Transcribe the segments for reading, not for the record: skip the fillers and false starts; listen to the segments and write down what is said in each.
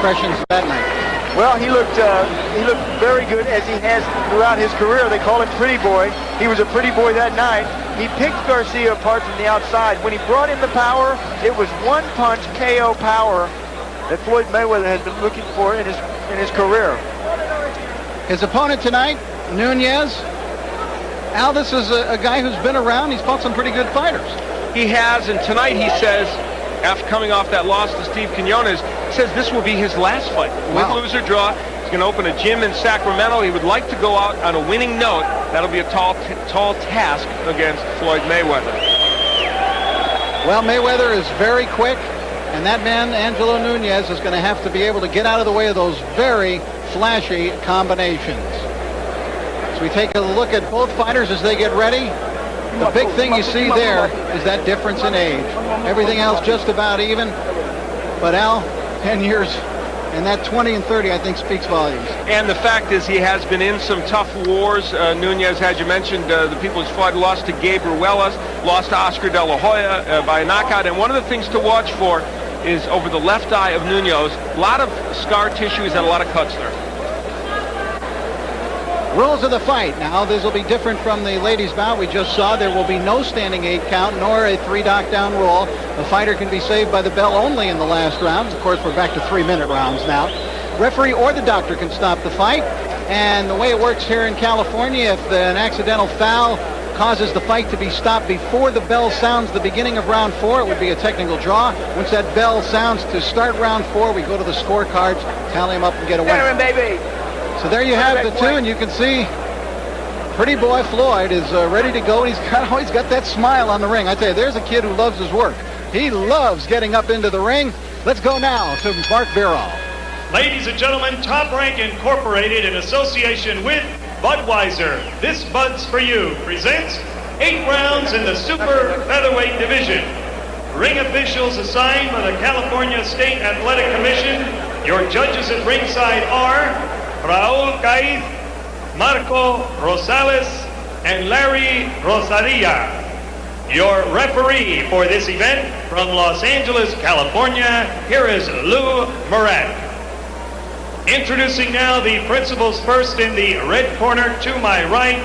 impressions that night? Well, he looked very good, as he has throughout his career. They call him Pretty Boy. He was a pretty boy that night. He picked Garcia apart from the outside. When he brought in the power, it was one-punch KO power that Floyd Mayweather has been looking for in his career. His opponent tonight, Nunez. Al, this is a guy who's been around. He's fought some pretty good fighters. He has, and tonight he says, after coming off that loss to Steve Quinones, he says this will be his last fight. Wow. Win, lose, or draw. He's going to open a gym in Sacramento. He would like to go out on a winning note. That'll be a tall task against Floyd Mayweather. Well, Mayweather is very quick, and that man, Angelo Nunez, is going to have to be able to get out of the way of those very flashy combinations. So we take a look at both fighters as they get ready. The big thing you see there is that difference in age. Everything else just about even. But Al, 10 years, and that 20 and 30, I think, speaks volumes. And the fact is he has been in some tough wars. Nunez, as you mentioned, the people he's fought, lost to Gabe Ruelas, lost to Oscar De La Hoya by a knockout. And one of the things to watch for is over the left eye of Nunez. A lot of scar tissue. He's had a lot of cuts there. Rules of the fight. Now, this will be different from the ladies' bout we just saw. There will be no standing 8 count, nor a 3 knockdown rule. The fighter can be saved by the bell only in the last rounds. Of course, we're back to 3-minute rounds now. Referee or the doctor can stop the fight. And the way it works here in California, if an accidental foul causes the fight to be stopped before the bell sounds the beginning of round 4, it would be a technical draw. Once that bell sounds to start round 4, we go to the scorecards, tally them up, and get a winner. Baby. So there you have the two, and you can see Pretty Boy Floyd is ready to go. He's always got that smile on the ring. I tell you, there's a kid who loves his work. He loves getting up into the ring. Let's go now to Mark Birol. Ladies and gentlemen, Top Rank Incorporated in association with Budweiser, This Bud's For You, presents 8 rounds in the super featherweight division. Ring officials assigned by the California State Athletic Commission. Your judges at ringside are Raul Caiz, Marco Rosales, and Larry Rosaria. Your referee for this event from Los Angeles, California, here is Lou Murat. Introducing now the principals first in the red corner to my right.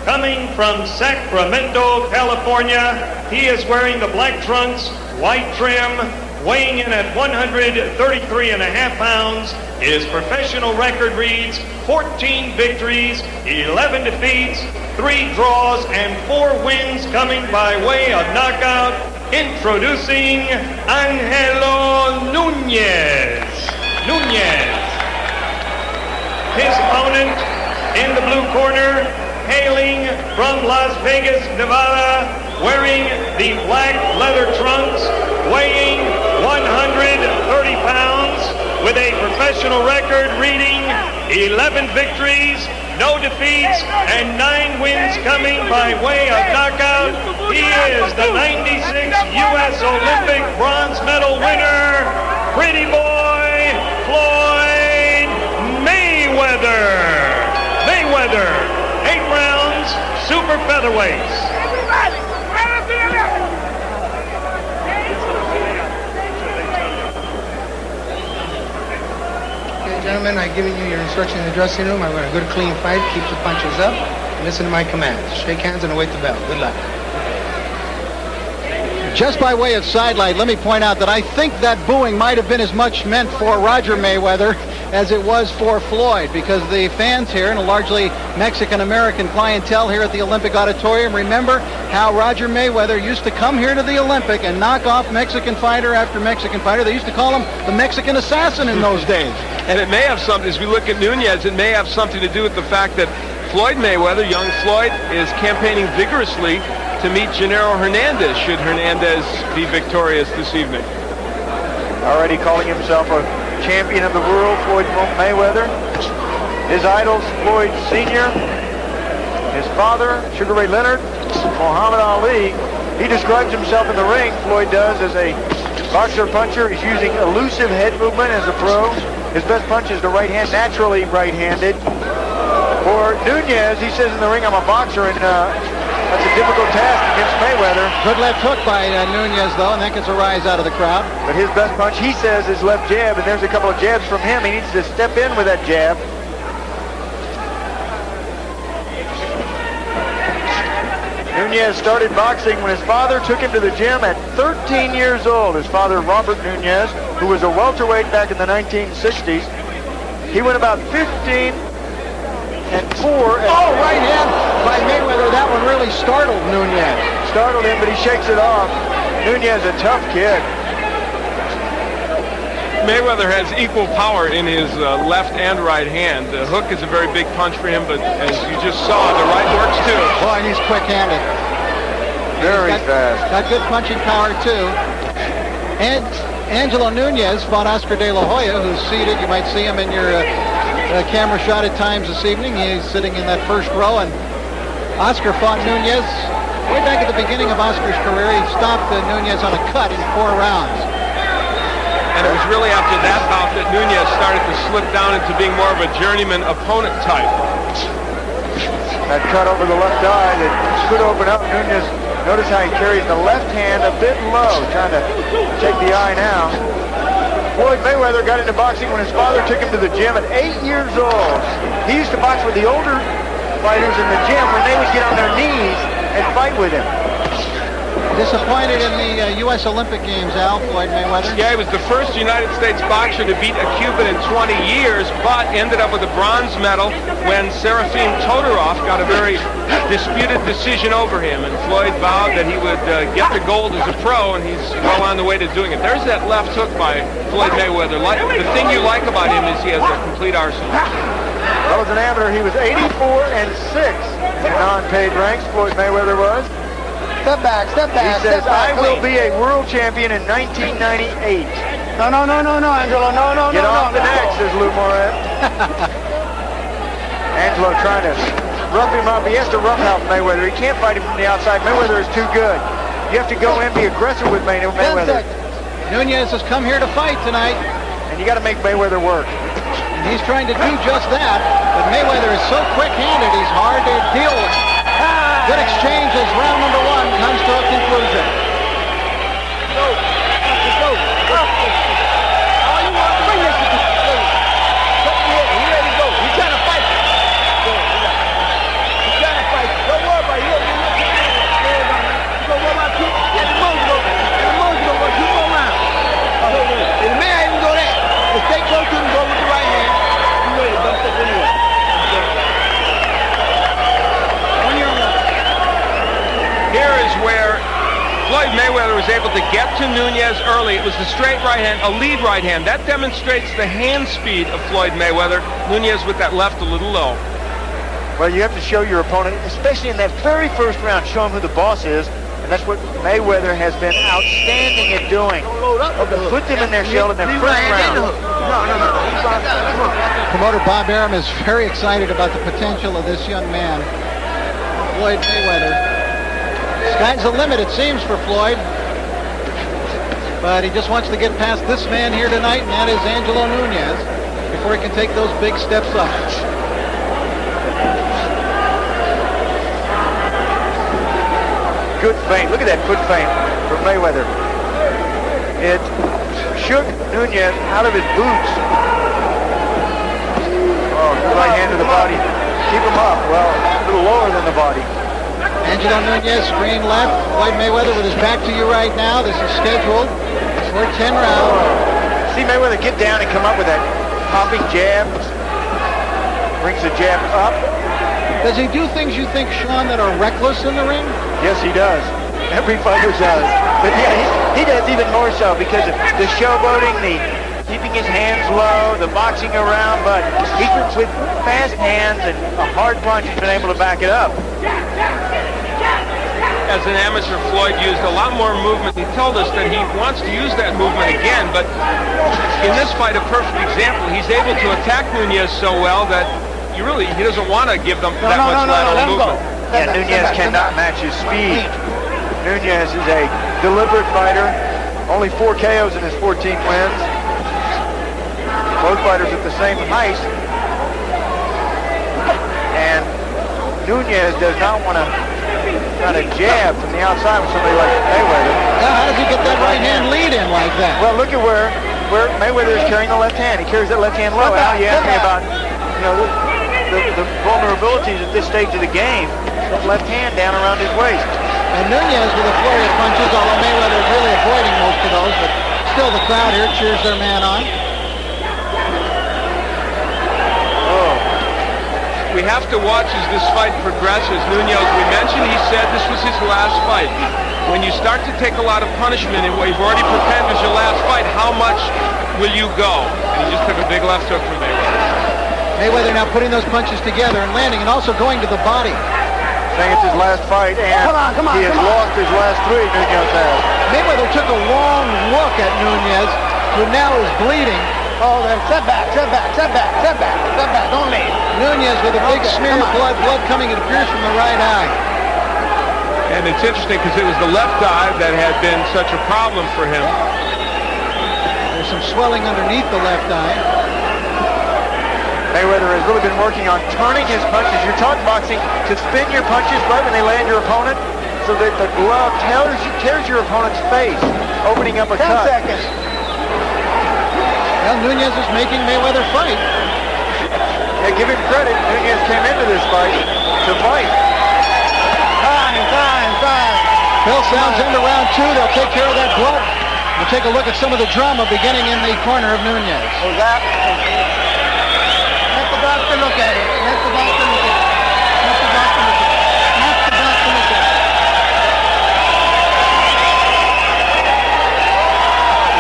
Coming from Sacramento, California, he is wearing the black trunks, white trim, weighing in at 133.5 pounds. His professional record reads 14 victories, 11 defeats, 3 draws, and 4 wins coming by way of knockout. Introducing Angelo Nunez. His opponent in the blue corner, hailing from Las Vegas, Nevada, wearing the black leather trunks, weighing 130 pounds, with a professional record reading 11 victories, no defeats, and 9 wins coming by way of knockout. He is the 96 U.S. Olympic bronze medal winner, Pretty Boy Floyd Mayweather. 8 rounds, super featherweights. Gentlemen, I've given you your instruction in the dressing room. I want a good, clean fight. Keep the punches up. And listen to my commands. Shake hands and await the bell. Good luck. Just by way of sidelight, let me point out that I think that booing might have been as much meant for Roger Mayweather as it was for Floyd, because the fans here, and a largely Mexican-American clientele here at the Olympic Auditorium, remember how Roger Mayweather used to come here to the Olympic and knock off Mexican fighter after Mexican fighter. They used to call him the Mexican assassin in those days. And it may have something, as we look at Nunez, it may have something to do with the fact that Floyd Mayweather, young Floyd, is campaigning vigorously to meet Gennaro Hernandez, should Hernandez be victorious this evening. Already calling himself a champion of the world, Floyd Mayweather. His idols, Floyd Sr., his father, Sugar Ray Leonard, Muhammad Ali. He describes himself in the ring, Floyd does, as a boxer-puncher. He's using elusive head movement as a pro. His best punch is the right hand, naturally right-handed. For Nunez, he says in the ring, I'm a boxer, and That's a difficult task against Mayweather. Good left hook by Nunez, though, and that gets a rise out of the crowd. But his best punch, he says, is left jab, and there's a couple of jabs from him. He needs to step in with that jab. Nunez started boxing when his father took him to the gym at 13 years old. His father, Robert Nunez, who was a welterweight back in the 1960s. He went about 15-4. Right hand by Mayweather. That one really startled Nunez. Startled him, but he shakes it off. Nunez, a tough kid. Mayweather has equal power in his left and right hand. The hook is a very big punch for him, but as you just saw, the right works too. Boy, he's quick-handed. Very fast. Got good punching power, too. And Angelo Nunez fought Oscar De La Hoya, who's seated. You might see him in your camera shot at times this evening. He's sitting in that first row, and Oscar fought Nunez way back at the beginning of Oscar's career. He stopped Nunez on a cut in 4 rounds. And it was really after that bout that Nunez started to slip down into being more of a journeyman opponent type. That cut over the left eye that could open up. Nunez, notice how he carries the left hand a bit low, trying to take the eye now. Floyd Mayweather got into boxing when his father took him to the gym at 8 years old. He used to box with the older fighters in the gym when they would get on their knees and fight with him. Disappointed in the U.S. Olympic Games, Al, Floyd Mayweather. Yeah, he was the first United States boxer to beat a Cuban in 20 years, but ended up with a bronze medal when Serafim Todorov got a very disputed decision over him. And Floyd vowed that he would get the gold as a pro, and he's well on the way to doing it. There's that left hook by Floyd Mayweather. The thing you like about him is he has a complete arsenal. Well, as an amateur, he was 84-6 in the non-paid ranks. Floyd Mayweather was. Step back, He says, I will be a world champion in 1998. No, Angelo, no. Get off the neck, says Lou Moret. Angelo trying to rough him up. He has to roughhouse Mayweather. He can't fight him from the outside. Mayweather is too good. You have to go in and be aggressive with Mayweather. Nunez has come here to fight tonight. And you got to make Mayweather work. And he's trying to do just that. But Mayweather is so quick-handed, he's hard to deal with. Good exchange as round number 1 comes to a conclusion. Here is where Floyd Mayweather was able to get to Nunez early. It was the straight right hand, a lead right hand. That demonstrates the hand speed of Floyd Mayweather. Nunez with that left a little low. Well, you have to show your opponent, especially in that very first round, show him who the boss is. And that's what Mayweather has been outstanding at doing. Put them in their shell in their first round. Promoter Bob Arum is very excited about the potential of this young man, Floyd Mayweather. Sky's the limit, it seems, for Floyd. But he just wants to get past this man here tonight, and that is Angelo Nunez, before he can take those big steps up. Good feint. Look at that foot feint from Mayweather. It shook Nunez out of his boots. Oh, good right hand to the body. Keep him up. Well, a little lower than the body. Angelo Nunez, screen left. Floyd Mayweather with his back to you right now. This is scheduled for 10 rounds. See Mayweather get down and come up with that popping jab. Brings the jab up. Does he do things you think, Sean, that are reckless in the ring? Yes, he does. Every fighter does. But yeah, he does even more so because of the showboating, the keeping his hands low, the boxing around, but he with fast hands and a hard punch, he's been able to back it up. As an amateur, Floyd used a lot more movement. He told us that he wants to use that movement again, but in this fight, a perfect example. He's able to attack Nunez so well that he doesn't want to give them that much lateral movement. Yeah, Nunez cannot match his speed. Nunez is a deliberate fighter. Only 4 KOs in his 14 wins. Both fighters at the same height. And Nunez does not want to not a jab from the outside with somebody like Mayweather. Now, how does he get that right hand lead in like that? Well, look at where Mayweather is carrying the left hand. He carries that left hand low. Now you ask me about, the vulnerabilities at this stage of the game. That left hand down around his waist. And Nunez with a flurry of punches, although Mayweather is really avoiding most of those, but still the crowd here cheers their man on. We have to watch as this fight progresses. Nunez, we mentioned, he said this was his last fight. When you start to take a lot of punishment and what you've already prepared as your last fight, how much will you go? And he just took a big left hook from Mayweather. Mayweather now putting those punches together and landing and also going to the body. Saying it's his last fight, and he has lost his last 3, Nunez has. Mayweather took a long look at Nunez, who now is bleeding. Oh, then setback. Don't leave. Nunez with a big smear of blood coming, it appears, from the right eye. And it's interesting because it was the left eye that had been such a problem for him. There's some swelling underneath the left eye. Mayweather has really been working on turning his punches. You're taught in boxing to spin your punches right when they land your opponent so that the glove tears your opponent's face, opening up a cut. 10 seconds. Well, Nunez is making Mayweather fight. Yeah, give him credit. Nunez came into this fight to fight. Time. Bill sounds into round 2. They'll take care of that blood. We'll take a look at some of the drama beginning in the corner of Nunez. Let the doctor look at it.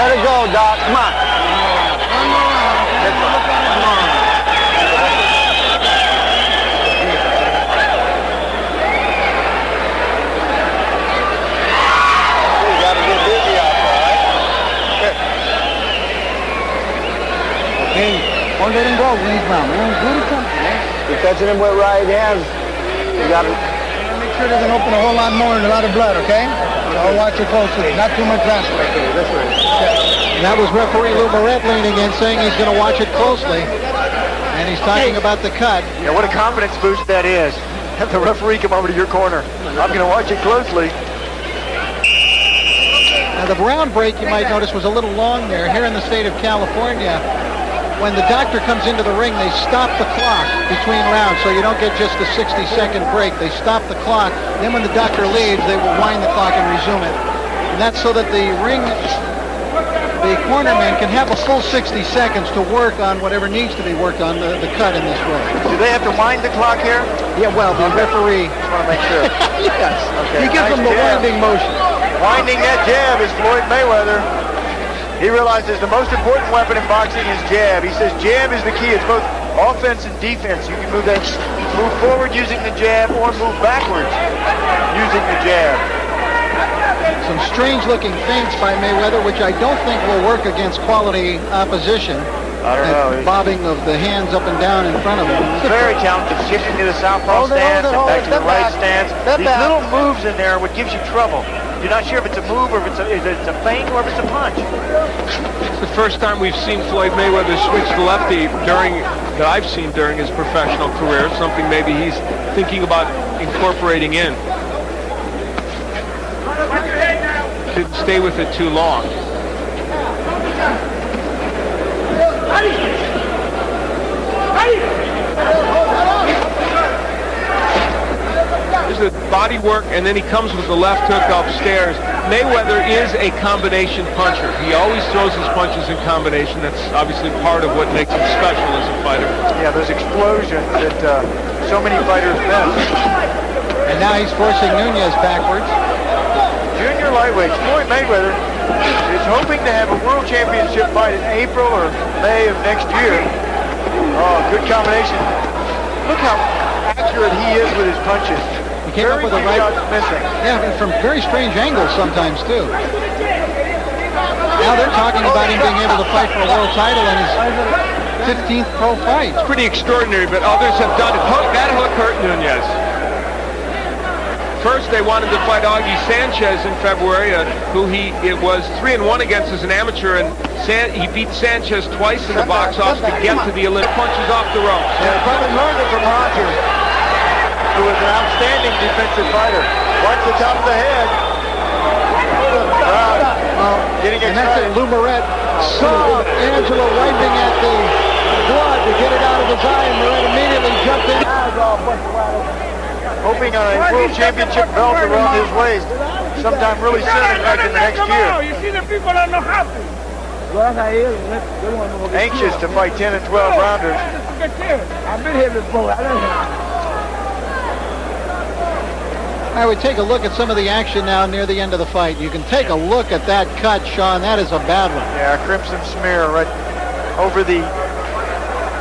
Let it go, Doc. Come on. One more round. Don't let him go, Wings Brown. Good or something, man. You're touching him with right hands. You gotta make sure it doesn't open a whole lot more and a lot of blood, okay? I'll watch it closely. Not too much vascular. Okay, this way. And that was referee Lou Barrett leaning in, saying he's going to watch it closely. And he's talking about the cut. Yeah, what a confidence boost that is. Have the referee come over to your corner. I'm going to watch it closely. Now, the round break, you might notice, was a little long there. Here in the state of California, when the doctor comes into the ring, they stop the clock between rounds, so you don't get just a 60-second break. They stop the clock. Then when the doctor leaves, they will wind the clock and resume it. And that's so that the cornerman can have a full 60 seconds to work on whatever needs to be worked on, the cut in this way. Do they have to wind the clock here? Yeah, well, the referee... Just want to make sure. Yes. Okay, He gives them the winding motion. Winding that jab is Floyd Mayweather. He realizes the most important weapon in boxing is jab. He says jab is the key. It's both offense and defense. You can move forward using the jab or move backwards using the jab. Some strange-looking feints by Mayweather, which I don't think will work against quality opposition. I don't know. Bobbing of the hands up and down in front of him. He's very talented, shifting to the southpaw stance and back to the right stance. These little moves in there are what gives you trouble. You're not sure if it's a move or if it's a feint or if it's a punch. It's the first time we've seen Floyd Mayweather switch to lefty that I've seen during his professional career, something maybe he's thinking about incorporating in. Didn't stay with it too long. There's the body work, and then he comes with the left hook upstairs. Mayweather is a combination puncher. He always throws his punches in combination. That's obviously part of what makes him special as a fighter. Yeah, those explosions that so many fighters miss. And now he's forcing Nunez backwards. Junior lightweight Floyd Mayweather is hoping to have a world championship fight in April or May of next year. Oh, good combination. Look how accurate he is with his punches. He came up with a right... missing. Yeah, from very strange angles sometimes, too. Now they're talking about him being able to fight for a world title in his 15th pro fight. It's pretty extraordinary, but others have done it. That hook hurt Nunez. First, they wanted to fight Augie Sanchez in February, who it was 3-1 against as an amateur, and he beat Sanchez twice in the box office to get to the Olympic punches off the ropes. Yeah, probably learned it from Rogers, who was an outstanding defensive fighter. Watch the top of the head. Getting And that's it. excited. Lou Moret saw Angelo wiping at the blood to get it out of his eye, and Moret immediately jumped in. Hoping on a world championship belt around his waist sometime really soon, in fact, in the next year. You see the people that know how to. Anxious to fight 10 and 12 rounders. I've been here before. I would take a look at some of the action now near the end of the fight. You can take a look at that cut, Sean. That is a bad one. Yeah, crimson smear right over the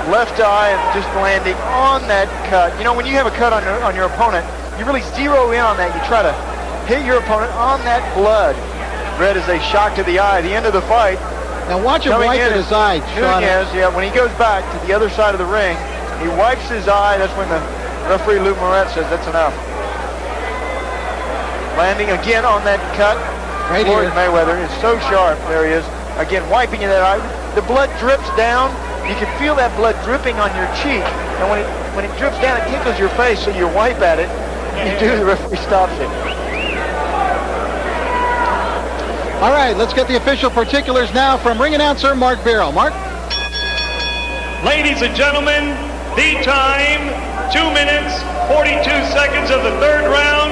left eye and just landing on that cut. You know, when you have a cut on your opponent, you really zero in on that. You try to hit your opponent on that blood. Red is a shock to the eye. The end of the fight. Now watch him Coming wipe in at his eye, Sean. Nunez, yeah, when he goes back to the other side of the ring, he wipes his eye. That's when the referee, Lou Moret, says that's enough. Landing again on that cut. Right Floyd here. Mayweather is so sharp. There he is. Again, wiping in that eye. The blood drips down. You can feel that blood dripping on your cheek. And when it drips down, it tickles your face, so you wipe at it. You do, the referee stops it. All right, let's get the official particulars now from ring announcer Mark Barrow. Mark? Ladies and gentlemen, the time, 2 minutes, 42 seconds of the third round.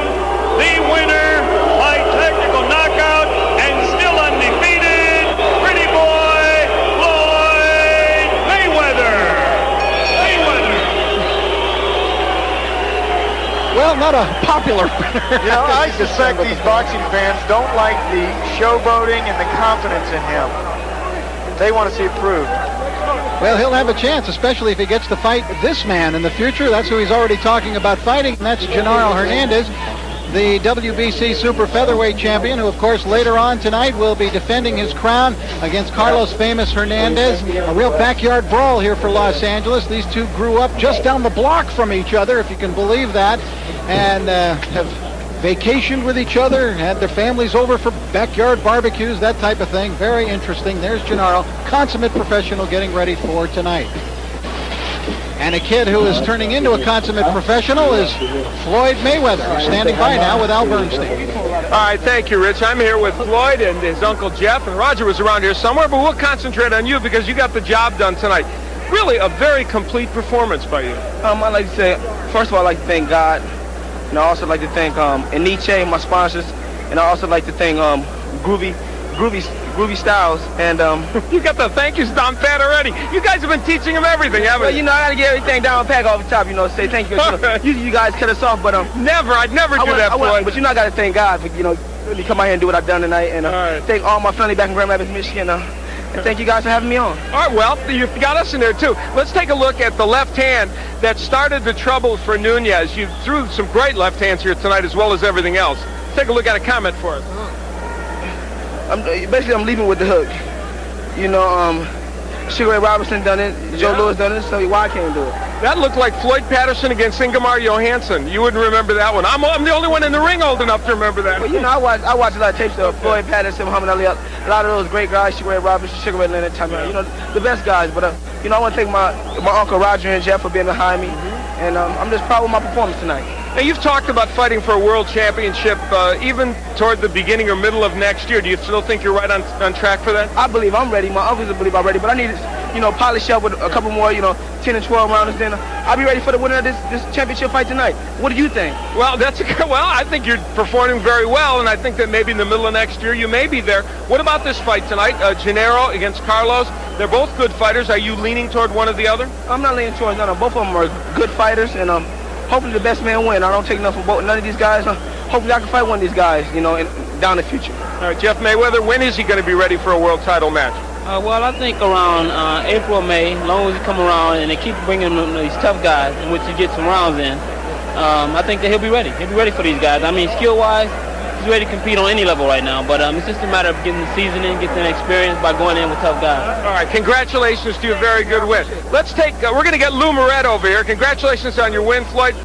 The winner by technical knockout and still undefeated, pretty boy, Floyd Mayweather. Well, not a popular winner. You know, I suspect these boxing fans don't like the showboating and the confidence in him. They want to see it proved. Well, he'll have a chance, especially if he gets to fight this man in the future. That's who he's already talking about fighting, and that's Genaro Hernandez, the WBC Super Featherweight champion, who, of course, later on tonight will be defending his crown against Carlos Famous Hernandez. A real backyard brawl here for Los Angeles. These two grew up just down the block from each other, if you can believe that, and have vacationed with each other, had their families over for backyard barbecues, that type of thing. Very interesting. There's Genaro, consummate professional, getting ready for tonight. And a kid who is turning into a consummate professional is Floyd Mayweather, who's standing by now with Al Bernstein. All right, thank you, Rich. I'm here with Floyd and his uncle Jeff, and Roger was around here somewhere, but we'll concentrate on you because you got the job done tonight. Really a very complete performance by you. I'd like to say, first of all, I'd like to thank God. And I also like to thank Aniche, my sponsors, and I also like to thank Groovy Styles. And You got the thank yous down pat already. You guys have been teaching him everything, haven't well, you? you know, I gotta get everything down pack off the top. You know, say thank you. Usually you guys cut us off, but Never, I'd never do that, Floyd. But you know, I gotta thank God for really come out here and do what I've done tonight, and right. thank all my family back in Grand Rapids, Michigan. And thank you guys for having me on. All right, well, you've got us in there, too. Let's take a look at the left hand that started the troubles for Nunez. You threw some great left hands here tonight as well as everything else. Take a look at a comment for us. I'm leaving with the hook. You know, Sugar Ray Robinson done it, Joe Louis done it, so why I can't do it? That looked like Floyd Patterson against Ingemar Johansson. You wouldn't remember that one. I'm the only one in the ring old enough to remember that. Well, you know, I watch a lot of tapes of Floyd Patterson, Muhammad Ali, a lot of those great guys, Sugar Ray Robinson, Sugar Ray Leonard, you know, the best guys. But, you know, I want to thank my uncle Roger and Jeff for being behind me, and I'm just proud of my performance tonight. Now, you've talked about fighting for a world championship even toward the beginning or middle of next year. Do you still think you're right on track for that? I believe I'm ready. My uncles believe I'm ready, but I need to, polish up with a couple more, 10 and 12 rounders. Then I'll be ready for the winner of this championship fight tonight. What do you think? Well, I think you're performing very well, and I think that maybe in the middle of next year you may be there. What about this fight tonight? Genaro against Carlos. They're both good fighters. Are you leaning toward one or the other? I'm not leaning towards none. Both of them are good fighters, and hopefully the best man win. I don't take nothing from none of these guys. Hopefully I can fight one of these guys, down the future. All right, Jeff Mayweather, when is he going to be ready for a world title match? Well, I think around April or May, as long as he come around and they keep bringing him these tough guys in which he gets some rounds in, I think that he'll be ready. He'll be ready for these guys. I mean, skill-wise, he's ready to compete on any level right now, but it's just a matter of getting the seasoning, getting the experience by going in with tough guys. All right, congratulations to your very good win. Let's take, we're going to get Lou Moret over here. Congratulations on your win, Floyd.